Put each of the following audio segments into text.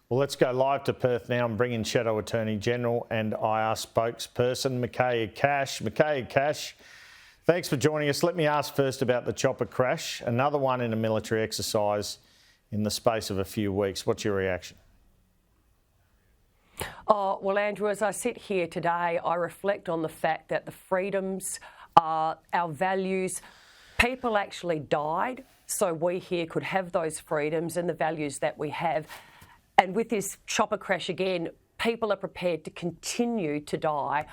Well, let's go live to Perth now and bring in Shadow Attorney General and IR spokesperson Michaelia Cash. Michaelia Cash, thanks for joining us. Let me ask first about the chopper crash, another one in a military exercise in the space of a few weeks. What's your reaction? Oh, well, Andrew, as I sit here today, I reflect on the fact that the freedoms, our values, people actually died so we here could have those freedoms and the values that we have. And with this chopper crash again, people are prepared to continue to die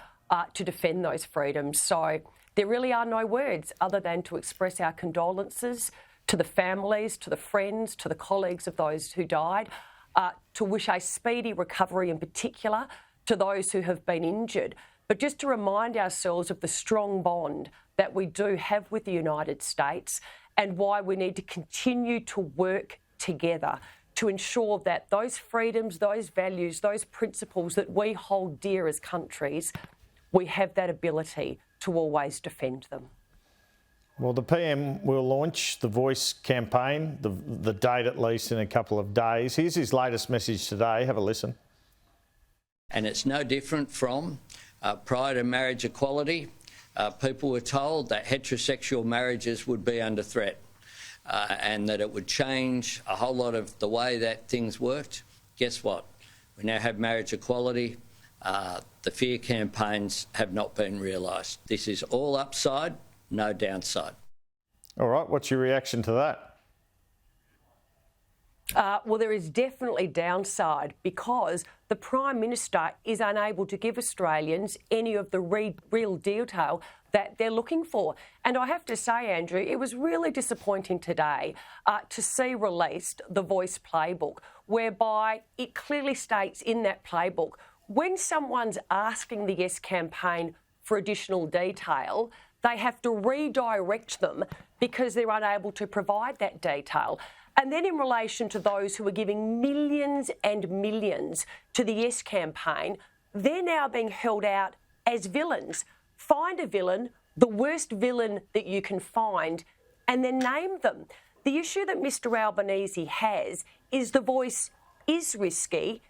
to defend those freedoms. So there really are no words other than to express our condolences to the families, to the friends, to the colleagues of those who died, to wish a speedy recovery in particular to those who have been injured. But just to remind ourselves of the strong bond that we do have with the United States and why we need to continue to work together to ensure that those freedoms, those values, those principles that we hold dear as countries, we have that ability to always defend them. Well, the PM will launch the Voice campaign, the date at least in a couple of days. Here's his latest message today. Have a listen. And it's no different from prior to marriage equality. People were told that heterosexual marriages would be under threat. And that it would change a whole lot of the way that things worked. Guess what? We now have marriage equality. The fear campaigns have not been realised. This is all upside, no downside. All right, what's your reaction to that? Well, there is definitely downside because the Prime Minister is unable to give Australians any of the real detail that they're looking for. And I have to say, Andrew, it was really disappointing today to see released the Voice playbook, whereby it clearly states in that playbook, when someone's asking the Yes campaign for additional detail, they have to redirect them because they're unable to provide that detail. And then in relation to those who are giving millions and millions to the Yes campaign, they're now being held out as villains. Find a villain, the worst villain that you can find, and then name them. The issue that Mr Albanese has is the Voice is risky,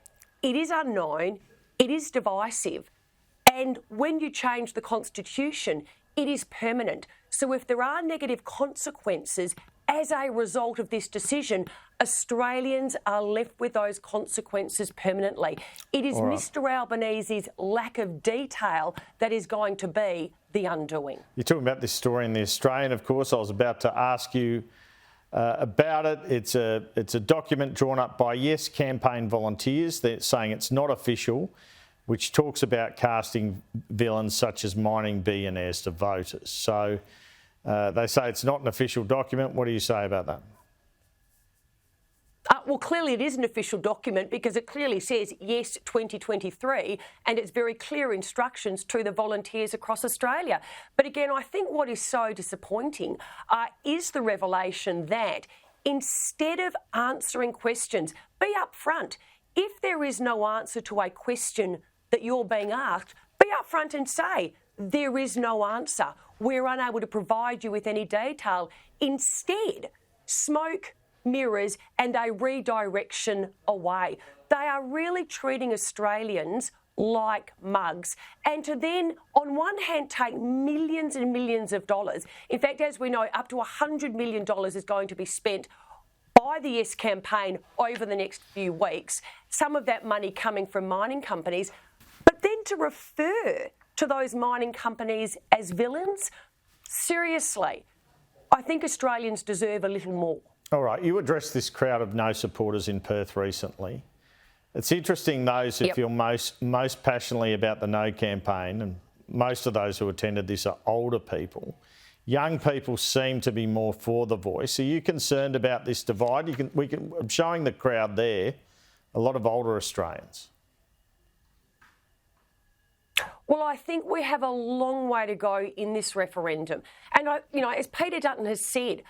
it is unknown, it is divisive, and when you change the Constitution, it is permanent. So if there are negative consequences as a result of this decision, Australians are left with those consequences permanently. It is Mr Albanese's lack of detail that is going to be the undoing. You're talking about this story in The Australian, of course. I was about to ask you about it. It's a document drawn up by Yes campaign volunteers. They're saying it's not official, which talks about casting villains such as mining billionaires to voters. So they say it's not an official document. What do you say about that? Well, clearly it is an official document because it clearly says Yes 2023 and it's very clear instructions to the volunteers across Australia. But again, I think what is so disappointing is the revelation that instead of answering questions, be upfront. If there is no answer to a question that you're being asked, be upfront and say, there is no answer. We're unable to provide you with any detail. Instead, smoke, mirrors and a redirection away. They are really treating Australians like mugs and to then on one hand take millions and millions of dollars. In fact, as we know, up to $100 million is going to be spent by the Yes campaign over the next few weeks, some of that money coming from mining companies, but then to refer to those mining companies as villains, seriously, I think Australians deserve a little more. All right, you addressed this crowd of No supporters in Perth recently. It's interesting those who feel most passionately about the No campaign, and most of those who attended this are older people. Young people seem to be more for the Voice. Are you concerned about this divide? I'm showing the crowd there a lot of older Australians. Well, I think we have a long way to go in this referendum. And, as Peter Dutton has said,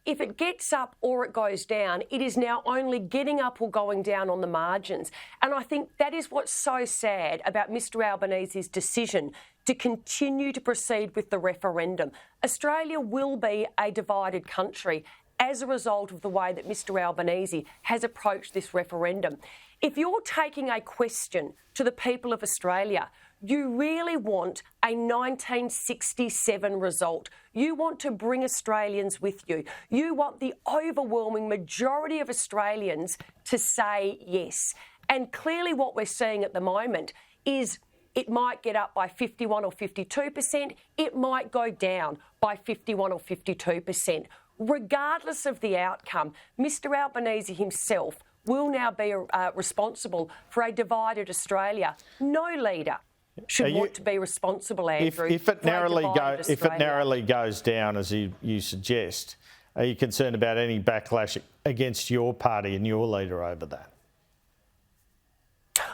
if it gets up or it goes down, it is now only getting up or going down on the margins. And I think that is what's so sad about Mr Albanese's decision to continue to proceed with the referendum. Australia will be a divided country, as a result of the way that Mr Albanese has approached this referendum. If you're taking a question to the people of Australia, you really want a 1967 result. You want to bring Australians with you. You want the overwhelming majority of Australians to say yes. And clearly what we're seeing at the moment is it might get up by 51 or 52%. It might go down by 51 or 52%. Regardless of the outcome, Mr Albanese himself will now be responsible for a divided Australia. No leader should want to be responsible, Andrew. If it narrowly goes down, as you suggest, are you concerned about any backlash against your party and your leader over that?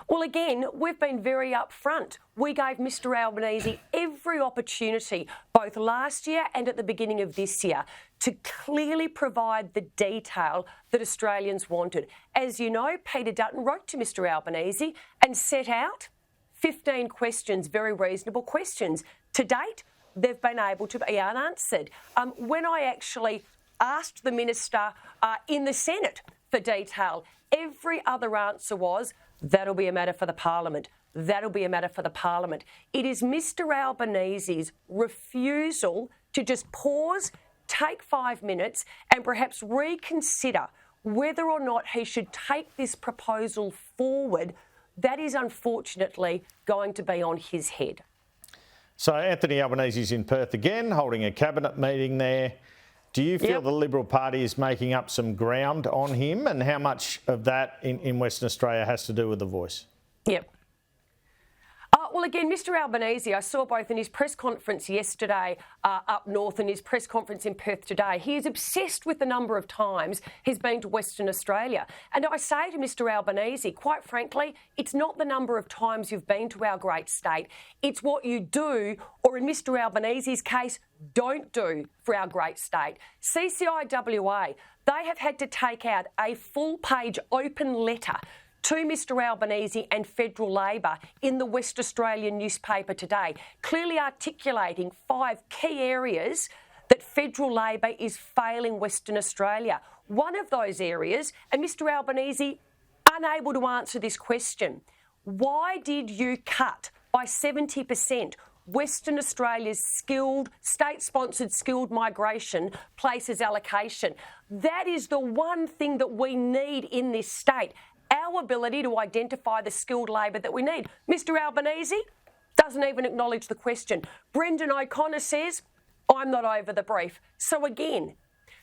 Well, again, we've been very upfront. We gave Mr Albanese every opportunity, both last year and at the beginning of this year, to clearly provide the detail that Australians wanted. As you know, Peter Dutton wrote to Mr Albanese and set out 15 questions, very reasonable questions. To date, they've been able to be unanswered. When I actually asked the minister in the Senate for detail, every other answer was, that'll be a matter for the Parliament. That'll be a matter for the Parliament. It is Mr Albanese's refusal to just pause, take 5 minutes and perhaps reconsider whether or not he should take this proposal forward. That is unfortunately going to be on his head. So Anthony Albanese is in Perth again, holding a cabinet meeting there. Do you feel the Liberal Party is making up some ground on him, and how much of that in Western Australia has to do with The Voice? Yep. Well, again, Mr Albanese, I saw both in his press conference yesterday up north and his press conference in Perth today, he is obsessed with the number of times he's been to Western Australia. And I say to Mr Albanese, quite frankly, it's not the number of times you've been to our great state. It's what you do, or in Mr Albanese's case, don't do for our great state. CCIWA, they have had to take out a full-page open letter to Mr Albanese and Federal Labor in the West Australian newspaper today, clearly articulating 5 key areas that Federal Labor is failing Western Australia. One of those areas, and Mr Albanese unable to answer this question, why did you cut by 70% Western Australia's skilled, state-sponsored skilled migration places allocation? That is the one thing that we need in this state, our ability to identify the skilled labour that we need. Mr Albanese doesn't even acknowledge the question. Brendan O'Connor says, I'm not over the brief. So again,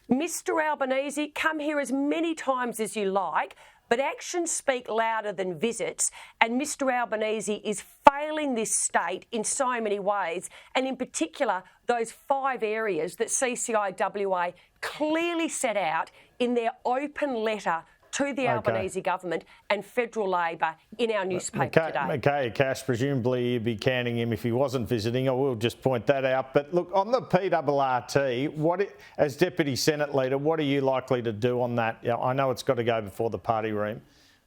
Mr Albanese, come here as many times as you like, but actions speak louder than visits, and Mr Albanese is failing this state in so many ways, and in particular, those 5 areas that CCIWA clearly set out in their open letter to the Albanese government and Federal Labor in our newspaper today. Michaelia Cash, presumably you'd be canning him if he wasn't visiting. I will just point that out. But look, on the PRRT, as Deputy Senate Leader, what are you likely to do on that? I know it's got to go before the party room.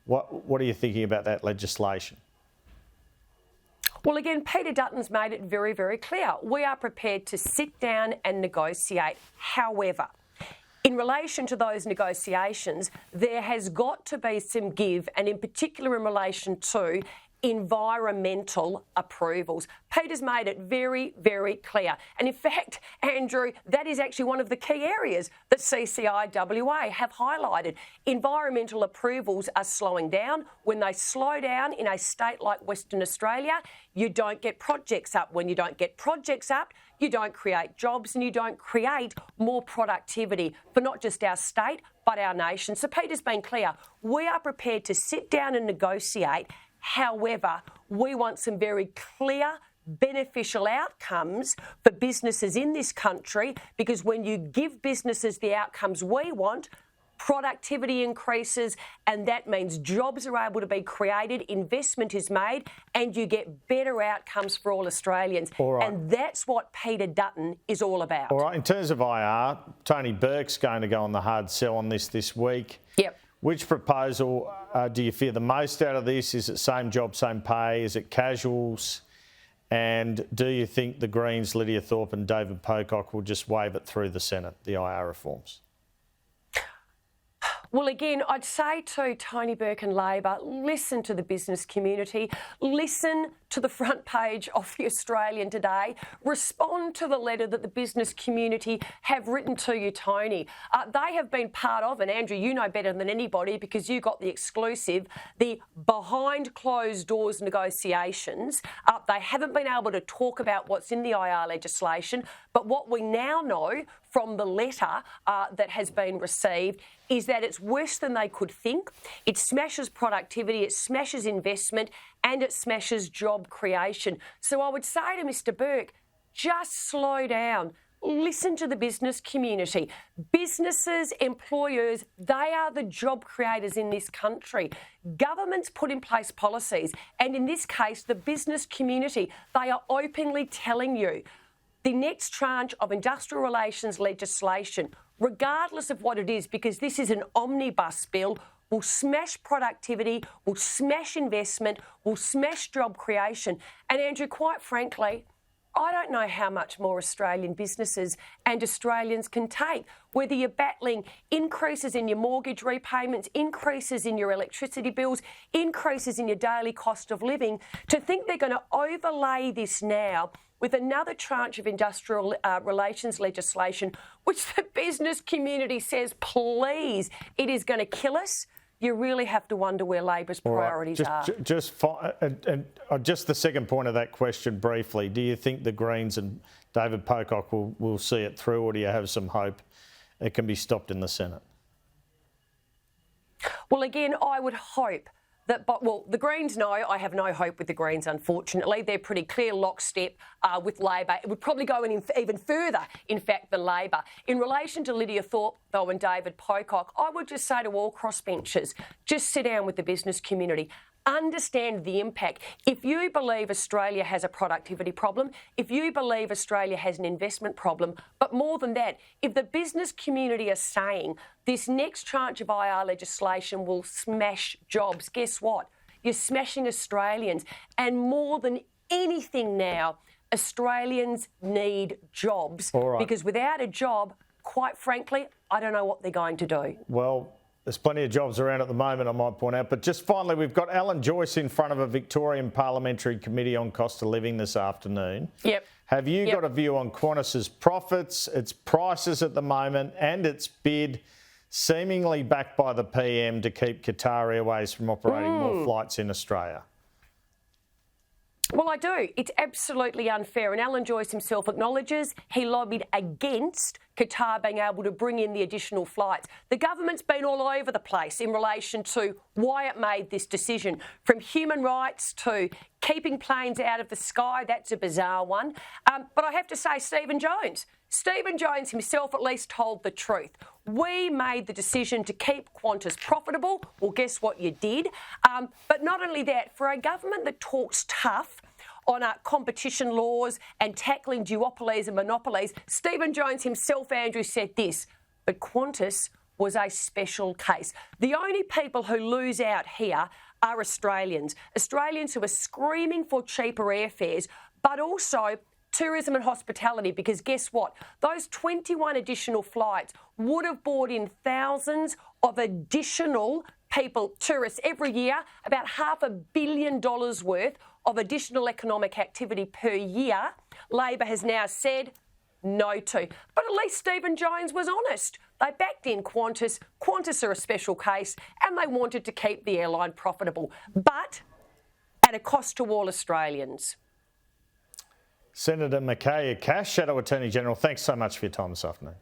What are you thinking about that legislation? Well, again, Peter Dutton's made it very, very clear. We are prepared to sit down and negotiate. However, in relation to those negotiations, there has got to be some give, and in particular in relation to environmental approvals. Peter's made it very, very clear. And in fact, Andrew, that is actually one of the key areas that CCIWA have highlighted. Environmental approvals are slowing down. When they slow down in a state like Western Australia, you don't get projects up. When you don't get projects up, you don't create jobs and you don't create more productivity for not just our state, but our nation. So Peter's been clear. We are prepared to sit down and negotiate. However, we want some very clear, beneficial outcomes for businesses in this country, because when you give businesses the outcomes we want, productivity increases, and that means jobs are able to be created, investment is made, and you get better outcomes for all Australians. All right. And that's what Peter Dutton is all about. All right, in terms of IR, Tony Burke's going to go on the hard sell on this week. Yep. Which proposal do you fear the most out of this? Is it same job, same pay? Is it casuals? And do you think the Greens, Lydia Thorpe and David Pocock will just wave it through the Senate, the IR reforms? Well, again, I'd say to Tony Burke and Labor, listen to the business community, listen to the front page of The Australian today, respond to the letter that the business community have written to you, Tony. They have been part of, and Andrew, you know better than anybody because you got the exclusive, the behind closed doors negotiations. They haven't been able to talk about what's in the IR legislation, but what we now know from the letter that has been received is that it's worse than they could think. It smashes productivity, it smashes investment, and it smashes job creation. So I would say to Mr Burke, just slow down. Listen to the business community. Businesses, employers, they are the job creators in this country. Governments put in place policies, and in this case, the business community, they are openly telling you the next tranche of industrial relations legislation, regardless of what it is, because this is an omnibus bill, will smash productivity, will smash investment, will smash job creation. And Andrew, quite frankly, I don't know how much more Australian businesses and Australians can take, whether you're battling increases in your mortgage repayments, increases in your electricity bills, increases in your daily cost of living, to think they're going to overlay this now with another tranche of industrial relations legislation, which the business community says, please, it is going to kill us. You really have to wonder where Labor's priorities are. Just the second point of that question briefly, do you think the Greens and David Pocock will see it through, or do you have some hope it can be stopped in the Senate? Well, again, I would hope that, the Greens know. I have no hope with the Greens, unfortunately. They're pretty clear lockstep with Labor. It would probably go in even further, in fact, than Labor. In relation to Lydia Thorpe, though, and David Pocock, I would just say to all crossbenchers, just sit down with the business community. Understand the impact. If you believe Australia has a productivity problem, if you believe Australia has an investment problem, but more than that, if the business community are saying this next tranche of IR legislation will smash jobs, guess what? You're smashing Australians. And more than anything now, Australians need jobs. All right. Because without a job, quite frankly, I don't know what they're going to do. Well, there's plenty of jobs around at the moment, I might point out. But just finally, we've got Alan Joyce in front of a Victorian Parliamentary Committee on Cost of Living this afternoon. Yep. Have you got a view on Qantas's profits, its prices at the moment, and its bid, seemingly backed by the PM, to keep Qatar Airways from operating more flights in Australia? Well, I do. It's absolutely unfair. And Alan Joyce himself acknowledges he lobbied against Qatar being able to bring in the additional flights. The government's been all over the place in relation to why it made this decision, from human rights to keeping planes out of the sky. That's a bizarre one. But I have to say, Stephen Jones himself at least told the truth. We made the decision to keep Qantas profitable. Well, guess what you did? But not only that, for a government that talks tough on competition laws and tackling duopolies and monopolies, Stephen Jones himself, Andrew, said this, but Qantas was a special case. The only people who lose out here are Australians who are screaming for cheaper airfares, but also tourism and hospitality, because guess what? Those 21 additional flights would have brought in thousands of additional people, tourists, every year, about $500 million worth of additional economic activity per year. Labor has now said no to. But at least Stephen Jones was honest. They backed in Qantas. Qantas are a special case, and they wanted to keep the airline profitable, but at a cost to all Australians. Senator Michaelia Cash, Shadow Attorney General, thanks so much for your time this afternoon.